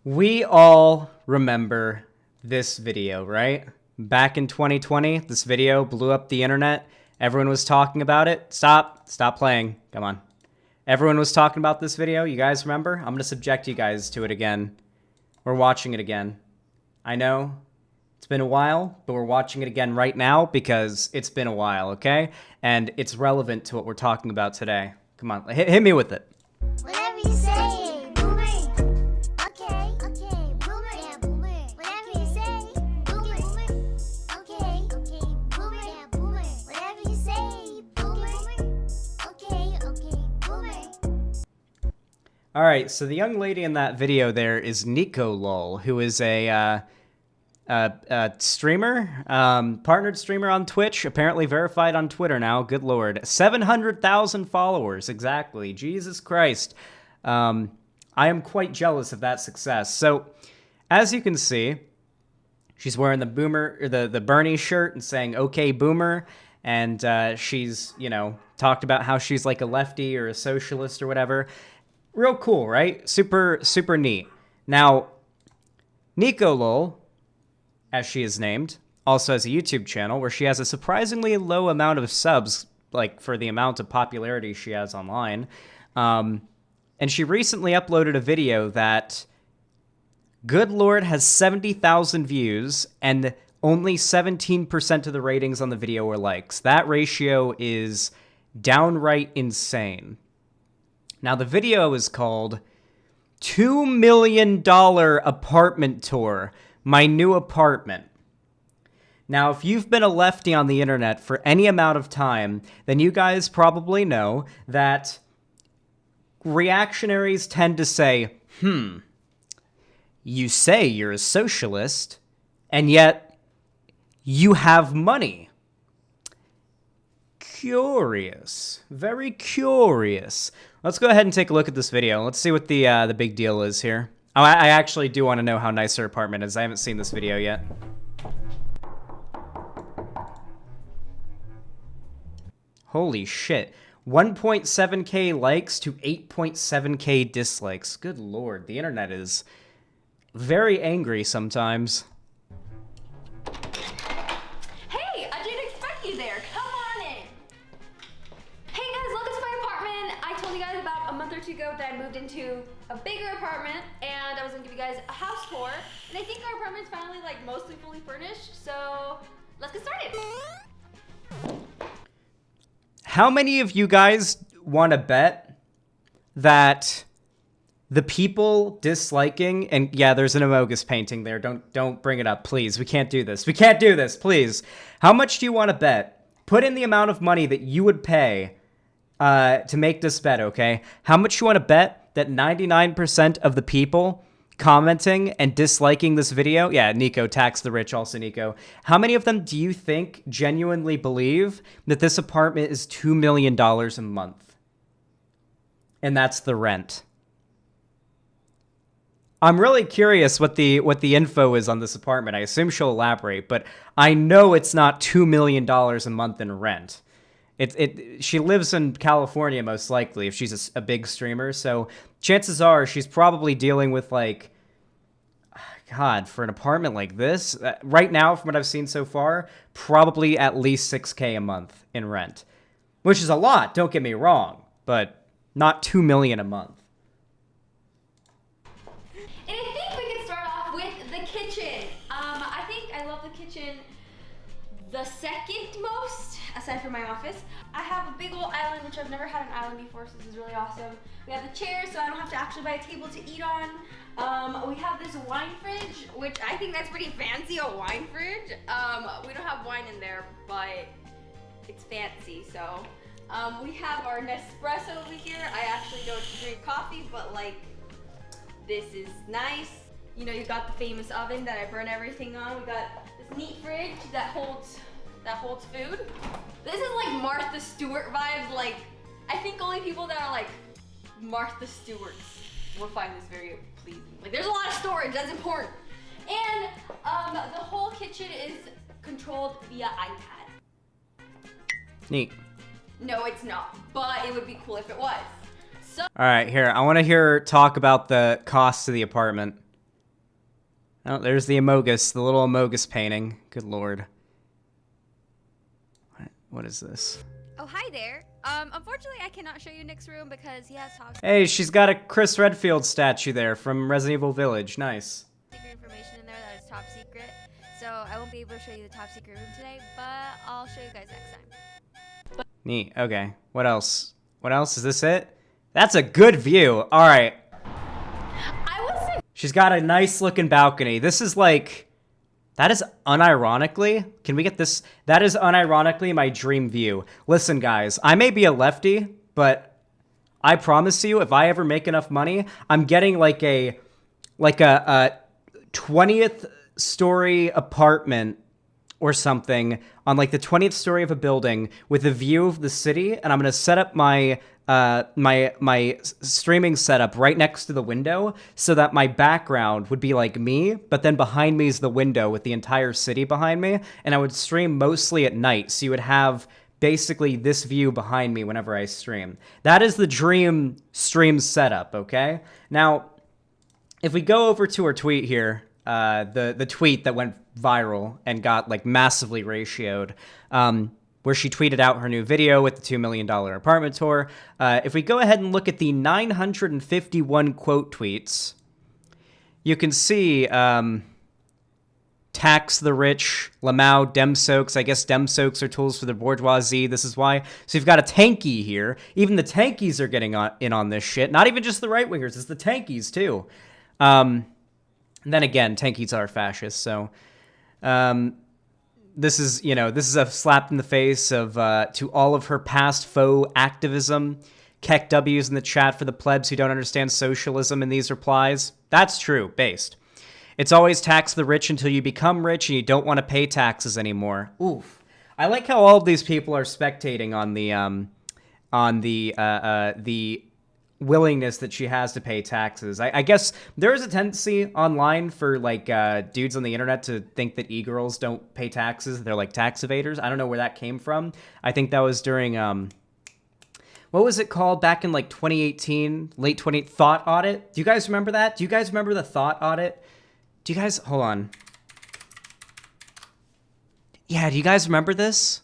We all remember this video, right? Back in 2020, this video blew up the internet. Everyone was talking about it. Stop playing. Come on. Everyone was talking about this video. You guys remember? I'm going to subject you guys to it again. We're watching it again. I know it's been a while, but we're watching it again right now because it's been a while, okay? And it's relevant to what we're talking about today. Come on, hit me with it. Whatever you say, boomer. Okay, boomer. Yeah, boomer. Whatever you say, boomer. Okay, boomer. Yeah, boomer. Whatever you say, boomer. Okay, boomer. All right, so the young lady in that video there is Neekolul, who is a streamer, partnered streamer on Twitch, apparently verified on Twitter now. Good Lord. 700,000 followers, exactly. Jesus Christ. I am quite jealous of that success. So, as you can see, she's wearing the boomer, or the Bernie shirt and saying, okay, boomer. And she's, talked about how she's like a lefty or a socialist or whatever. Real cool, right? Super, super neat. Now, Neekolul, as she is named, also has a YouTube channel where she has a surprisingly low amount of subs, like for the amount of popularity she has online. And she recently uploaded a video that, good Lord, has 70,000 views and only 17% of the ratings on the video are likes. That ratio is downright insane. Now, the video is called $2 Million Apartment Tour. My new apartment. Now, if you've been a lefty on the internet for any amount of time, then you guys probably know that reactionaries tend to say, you say you're a socialist, and yet you have money. Curious. Very curious. Let's go ahead and take a look at this video. Let's see what the big deal is here. Oh, I actually do want to know how nice her apartment is. I haven't seen this video yet. Holy shit. 1.7k likes to 8.7k dislikes. Good lord, the internet is very angry sometimes. Hey, I didn't expect you there. Come on in. Hey guys, welcome to my apartment. I told you guys about a month or two ago that I moved into a bigger apartment, and I was gonna give you guys a house tour. And I think our apartment's finally like mostly fully furnished, so let's get started. How many of you guys want to bet that the people disliking, and yeah, there's an Amogus painting there. Don't bring it up, please. We can't do this. We can't do this, please. How much do you want to bet? Put in the amount of money that you would pay to make this bet, okay? How much you want to bet that 99% of the people commenting and disliking this video, yeah, Nico, tax the rich, also Nico, how many of them do you think genuinely believe that this apartment is $2 million a month? And that's the rent. I'm really curious what the info is on this apartment. I assume she'll elaborate, but I know it's not $2 million a month in rent. She lives in California, most likely, if she's a big streamer. So chances are she's probably dealing with, like, God, for an apartment like this, right now, from what I've seen so far, probably at least 6K a month in rent, which is a lot. Don't get me wrong, but not $2 million a month. And I think we can start off with the kitchen. I think I love the kitchen the second most, aside from my office. I have a big old island, which I've never had an island before, so this is really awesome. We have the chairs, so I don't have to actually buy a table to eat on. We have this wine fridge, which I think that's pretty fancy, a wine fridge. We don't have wine in there, but it's fancy, so. We have our Nespresso over here. I actually don't drink coffee, but like, this is nice. You know, you got the famous oven that I burn everything on. We got this neat fridge that holds food. This is like Martha Stewart vibes. Like, I think only people that are like Martha Stewarts will find this very pleasing. Like, there's a lot of storage, that's important. And the whole kitchen is controlled via iPad. Neat. No, it's not, but it would be cool if it was. So All right, here, I want to hear her talk about the cost of the apartment. Oh, there's the Amogus, the little Amogus painting. Good lord. What is this? Oh, hi there. Unfortunately, I cannot show you Nick's room because he has top Hey, she's got a Chris Redfield statue there from Resident Evil Village. Nice. secret information in there that is top secret. So I won't be able to show you the top secret room today, but I'll show you guys next time. Neat. Okay. What else? What else? Is this it? That's a good view. All right. She's got a nice looking balcony. This is like... That is unironically, can we get this? That is unironically my dream view. Listen, guys, I may be a lefty, but I promise you, if I ever make enough money, I'm getting like a 20th story apartment or something on like the 20th story of a building with a view of the city, and I'm gonna set up my my streaming setup right next to the window so that my background would be like me, but then behind me is the window with the entire city behind me, and I would stream mostly at night, so you would have basically this view behind me whenever I stream. That is the dream stream setup, okay? Now, if we go over to her tweet here, the tweet that went viral and got like massively ratioed, where she tweeted out her new video with the $2 million apartment tour. If we go ahead and look at the 951 quote tweets, you can see tax the rich, Lamau, Demsoaks. I guess Demsoaks are tools for the bourgeoisie. This is why. So you've got a tanky here. Even the tankies are getting in on this shit. Not even just the right-wingers. It's the tankies, too. And then again, tankies are fascists, so... This is, you know, this is a slap in the face of to all of her past faux activism. Keck W's in the chat for the plebs who don't understand socialism in these replies. That's true, based. It's always tax the rich until you become rich and you don't want to pay taxes anymore. Oof. I like how all of these people are spectating on the willingness that she has to pay taxes. I guess there is a tendency online for like dudes on the internet to think that e-girls don't pay taxes. They're like tax evaders. I don't know where that came from. I think that was during what was it called back in like 2018, late 20 Thought Audit. Do you guys remember that? Do you guys remember the Thought Audit? Do you guys hold on? Yeah, do you guys remember this?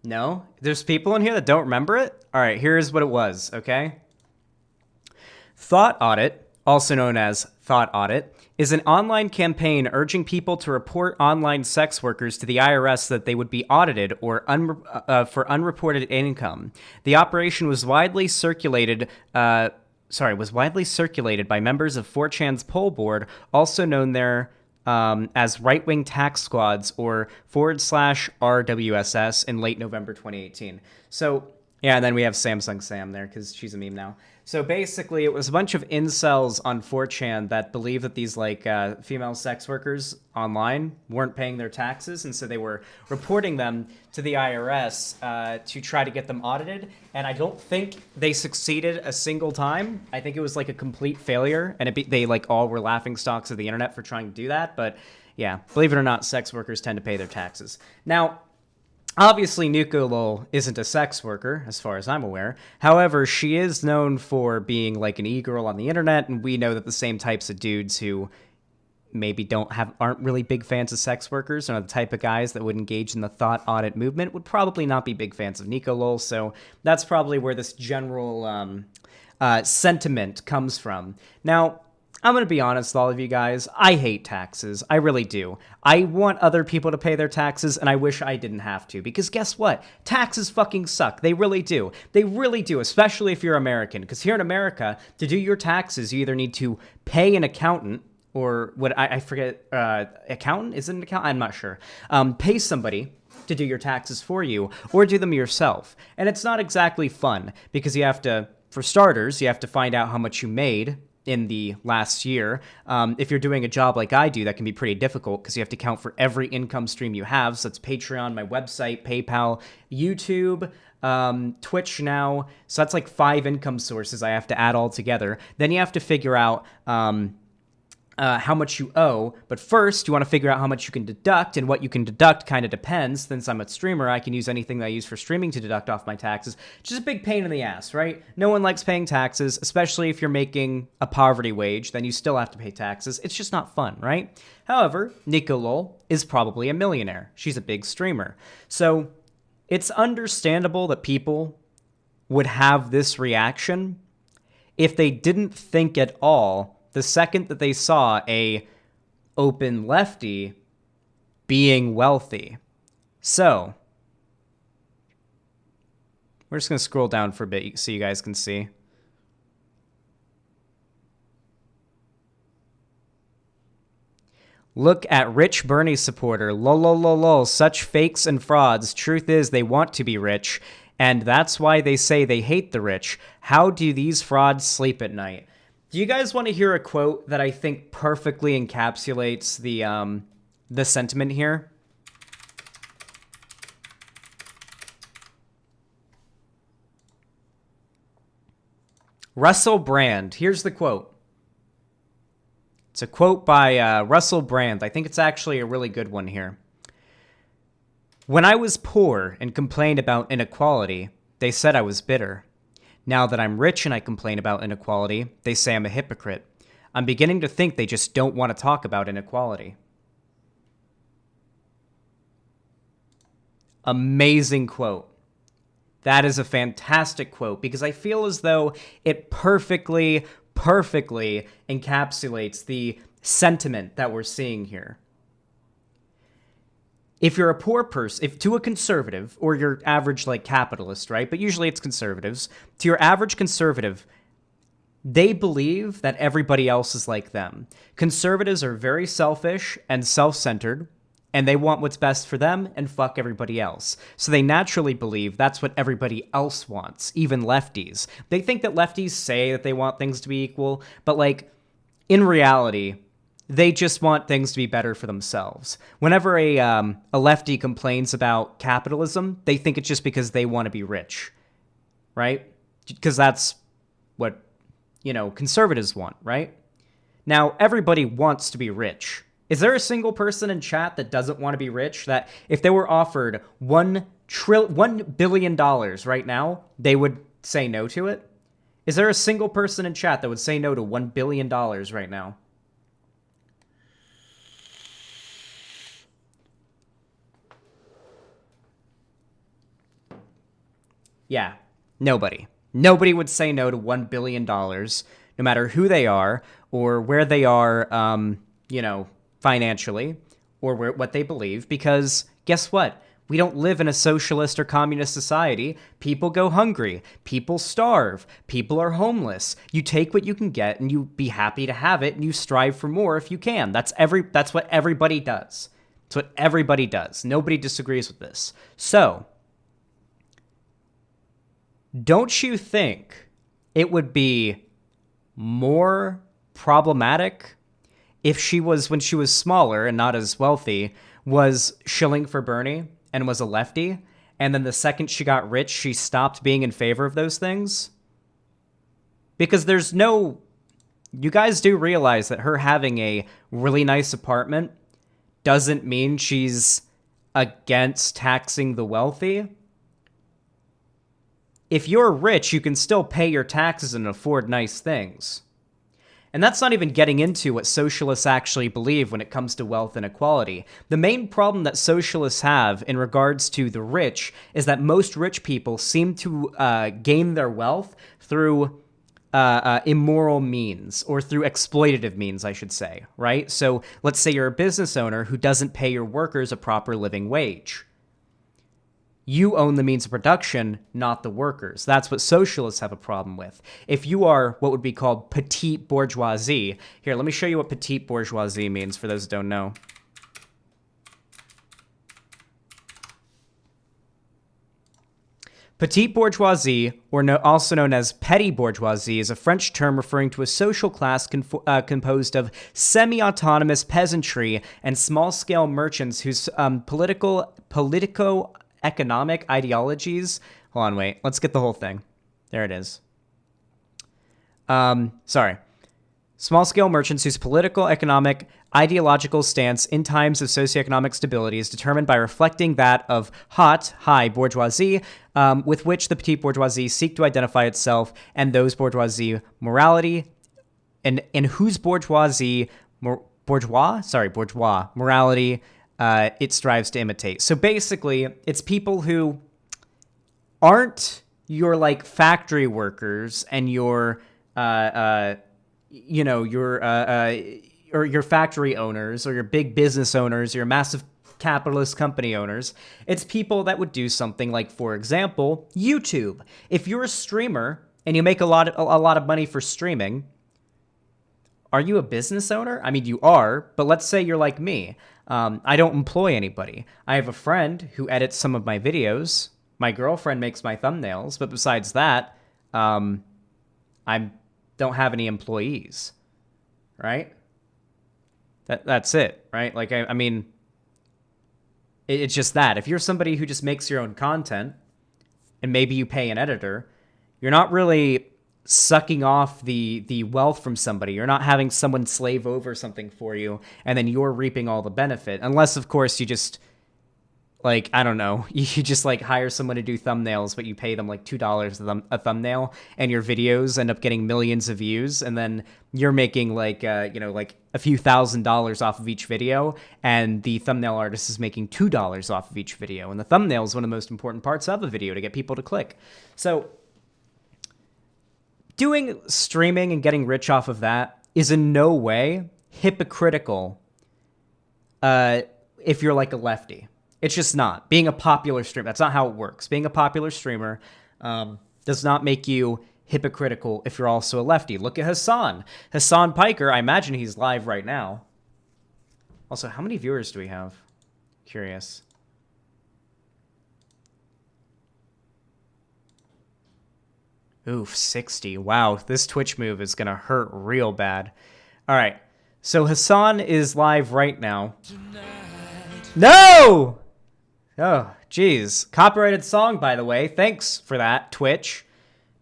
No? There's people in here that don't remember it? All right, here's what it was, okay? Thought Audit, also known as Thought Audit, is an online campaign urging people to report online sex workers to the IRS so that they would be audited or for unreported income. The operation was widely circulated by members of 4chan's poll board, also known there as right-wing tax squads or /RWSS in late November 2018. So, yeah, and then we have Samsung Sam there because she's a meme now. So basically, it was a bunch of incels on 4chan that believed that these like female sex workers online weren't paying their taxes, and so they were reporting them to the IRS to try to get them audited. And I don't think they succeeded a single time. I think it was like a complete failure, and they like all were laughing stocks of the internet for trying to do that. But yeah, believe it or not, sex workers tend to pay their taxes. Now, obviously, Neekolul isn't a sex worker, as far as I'm aware. However, she is known for being like an e-girl on the internet, and we know that the same types of dudes who maybe aren't really big fans of sex workers and are the type of guys that would engage in the Thought Audit movement would probably not be big fans of Neekolul. So that's probably where this general sentiment comes from. Now, I'm going to be honest with all of you guys. I hate taxes. I really do. I want other people to pay their taxes, and I wish I didn't have to. Because guess what? Taxes fucking suck. They really do. They really do, especially if you're American. Because here in America, to do your taxes, you either need to pay an accountant, or what I forget, accountant? Is it an accountant? I'm not sure. Pay somebody to do your taxes for you, or do them yourself. And it's not exactly fun, because you have to, for starters, you have to find out how much you made in the last year. If you're doing a job like I do, that can be pretty difficult because you have to count for every income stream you have. So that's Patreon, my website, PayPal, YouTube, Twitch now. So that's like 5 income sources I have to add all together. Then you have to figure out how much you owe, but first you want to figure out how much you can deduct, and what you can deduct kind of depends. Since I'm a streamer, I can use anything that I use for streaming to deduct off my taxes, which is a big pain in the ass, right? No one likes paying taxes, especially if you're making a poverty wage, then you still have to pay taxes. It's just not fun, right? However, Neekolul is probably a millionaire. She's a big streamer. So it's understandable that people would have this reaction if they didn't think at all the second that they saw a open lefty being wealthy. So, we're just going to scroll down for a bit so you guys can see. Look at rich Bernie supporter. Lol, lol, lol, lol. Such fakes and frauds. Truth is they want to be rich, and that's why they say they hate the rich. How do these frauds sleep at night? Do you guys want to hear a quote that I think perfectly encapsulates the sentiment here? Russell Brand. Here's the quote. It's a quote by Russell Brand. I think it's actually a really good one here. When I was poor and complained about inequality, they said I was bitter. Now that I'm rich and I complain about inequality, they say I'm a hypocrite. I'm beginning to think they just don't want to talk about inequality. Amazing quote. That is a fantastic quote because I feel as though it perfectly encapsulates the sentiment that we're seeing here. If you're a poor person, if to a conservative, or your average, like, capitalist, right? But usually it's conservatives. To your average conservative, they believe that everybody else is like them. Conservatives are very selfish and self-centered, and they want what's best for them and fuck everybody else. So they naturally believe that's what everybody else wants, even lefties. They think that lefties say that they want things to be equal, but, like, in reality, they just want things to be better for themselves. Whenever a lefty complains about capitalism, they think it's just because they want to be rich, right? Because that's what, conservatives want, right? Now, everybody wants to be rich. Is there a single person in chat that doesn't want to be rich, that if they were offered $1 billion right now, they would say no to it? Is there a single person in chat that would say no to $1 billion right now? Yeah, nobody. Nobody would say no to $1 billion, no matter who they are or where they are, financially, or what they believe, because guess what? We don't live in a socialist or communist society. People go hungry. People starve. People are homeless. You take what you can get and you be happy to have it and you strive for more if you can. That's what everybody does. It's what everybody does. Nobody disagrees with this. So, don't you think it would be more problematic if she was, when she was smaller and not as wealthy, was shilling for Bernie and was a lefty, and then the second she got rich, she stopped being in favor of those things? Because you guys do realize that her having a really nice apartment doesn't mean she's against taxing the wealthy. If you're rich, you can still pay your taxes and afford nice things. And that's not even getting into what socialists actually believe when it comes to wealth inequality. The main problem that socialists have in regards to the rich is that most rich people seem to gain their wealth through immoral means, or through exploitative means, I should say, right? So let's say you're a business owner who doesn't pay your workers a proper living wage. You own the means of production, not the workers. That's what socialists have a problem with. If you are what would be called petite bourgeoisie, here, let me show you what petite bourgeoisie means for those who don't know. Petite bourgeoisie, or also known as petty bourgeoisie, is a French term referring to a social class composed of semi-autonomous peasantry and small-scale merchants whose politico-economic ideologies... Hold on, wait. Let's get the whole thing. There it is. Sorry. Small-scale merchants whose political, economic, ideological stance in times of socioeconomic stability is determined by reflecting that of high bourgeoisie, with which the petite bourgeoisie seek to identify itself, and those bourgeois morality it strives to imitate. So basically, it's people who aren't your like factory workers and your or your factory owners or your big business owners, your massive capitalist company owners. It's people that would do something like, for example, YouTube. If you're a streamer and you make a lot of money for streaming, are you a business owner? I mean, you are, but let's say you're like me. I don't employ anybody. I have a friend who edits some of my videos. My girlfriend makes my thumbnails, but besides that, I don't have any employees, right? That's it, right? Like, I mean, it's just that. If you're somebody who just makes your own content, and maybe you pay an editor, you're not really sucking off the wealth from somebody. You're not having someone slave over something for you, and then you're reaping all the benefit. Unless, of course, you just, like, I don't know, you just, like, hire someone to do thumbnails, but you pay them, like, $2 a thumbnail, and your videos end up getting millions of views, and then you're making, like, like, a few $1,000s off of each video, and the thumbnail artist is making $2 off of each video, and the thumbnail is one of the most important parts of a video to get people to click. So doing streaming and getting rich off of that is in no way hypocritical if you're like a lefty. It's just not. Being a popular streamer, that's not how it works. Being a popular streamer does not make you hypocritical if you're also a lefty. Look at Hassan. Hassan Piker, I imagine he's live right now. Also, how many viewers do we have? Curious. Oof, 60. Wow, this Twitch move is going to hurt real bad. All right, so Hassan is live right now. No! Oh, geez. Copyrighted song, by the way. Thanks for that, Twitch.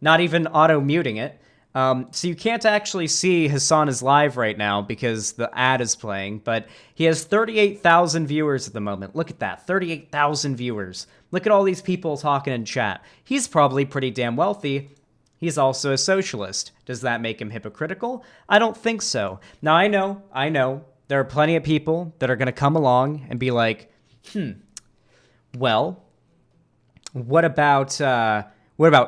Not even auto-muting it. So you can't actually see Hassan is live right now because the ad is playing, but he has 38,000 viewers at the moment. Look at that, 38,000 viewers. Look at all these people talking in chat. He's probably pretty damn wealthy. He's also a socialist. Does that make him hypocritical? I don't think so. Now, I know, there are plenty of people that are going to come along and be like, well, what about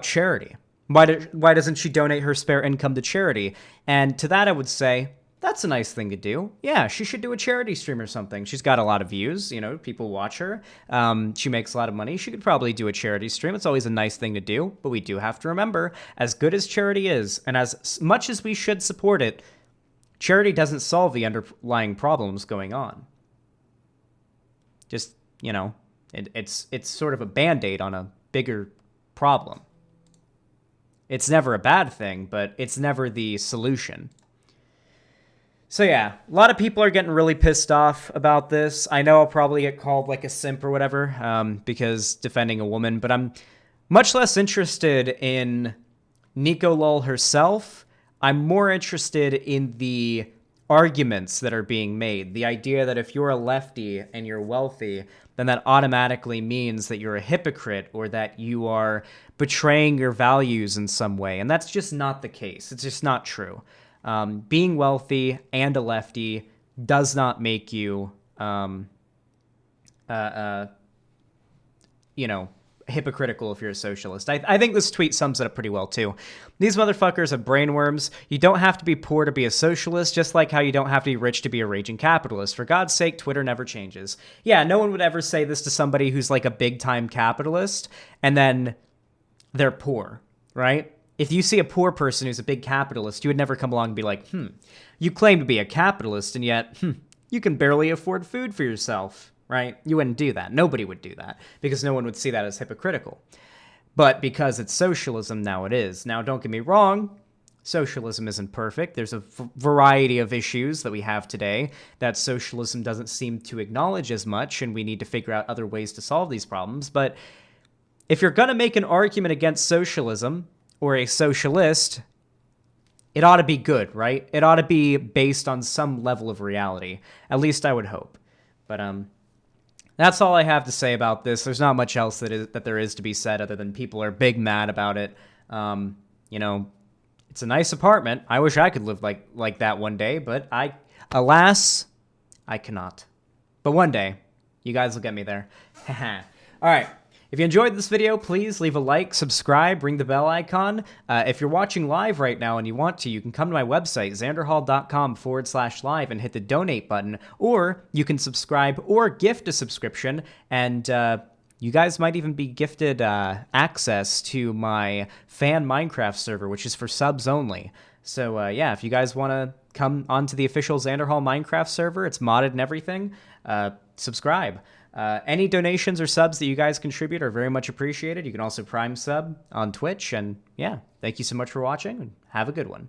charity? Why doesn't she donate her spare income to charity? And to that, I would say, that's a nice thing to do. Yeah, she should do a charity stream or something. She's got a lot of views, people watch her. She makes a lot of money. She could probably do a charity stream. It's always a nice thing to do, but we do have to remember, as good as charity is, and as much as we should support it, charity doesn't solve the underlying problems going on. Just, it's sort of a Band-Aid on a bigger problem. It's never a bad thing, but it's never the solution. So yeah, a lot of people are getting really pissed off about this. I know I'll probably get called like a simp or whatever, because defending a woman, but I'm much less interested in Neekolul herself. I'm more interested in the arguments that are being made. The idea that if you're a lefty and you're wealthy, then that automatically means that you're a hypocrite or that you are betraying your values in some way. And that's just not the case. It's just not true. Being wealthy and a lefty does not make you, hypocritical if you're a socialist. I think this tweet sums it up pretty well, too. These motherfuckers have brainworms. You don't have to be poor to be a socialist, just like how you don't have to be rich to be a raging capitalist. For God's sake, Twitter never changes. Yeah, no one would ever say this to somebody who's like a big-time capitalist, and then they're poor, right? If you see a poor person who's a big capitalist, you would never come along and be like, you claim to be a capitalist, and yet, you can barely afford food for yourself, right? You wouldn't do that. Nobody would do that, because no one would see that as hypocritical. But because it's socialism, now it is. Now, don't get me wrong, socialism isn't perfect. There's a variety of issues that we have today that socialism doesn't seem to acknowledge as much, and we need to figure out other ways to solve these problems. But if you're going to make an argument against socialism, or a socialist, it ought to be good, right? It ought to be based on some level of reality. At least I would hope. But that's all I have to say about this. There's not much else that there is to be said other than people are big mad about it. You know, it's a nice apartment. I wish I could live like that one day, but alas, I cannot. But one day, you guys will get me there. All right. If you enjoyed this video, please leave a like, subscribe, ring the bell icon. If you're watching live right now and you want to, you can come to my website, xanderhall.com/live, and hit the donate button, or you can subscribe or gift a subscription, and you guys might even be gifted access to my fan Minecraft server, which is for subs only. So yeah, if you guys want to come onto the official Xander Hall Minecraft server, it's modded and everything, subscribe. Any donations or subs that you guys contribute are very much appreciated. You can also Prime sub on Twitch. And yeah, thank you so much for watching, and have a good one.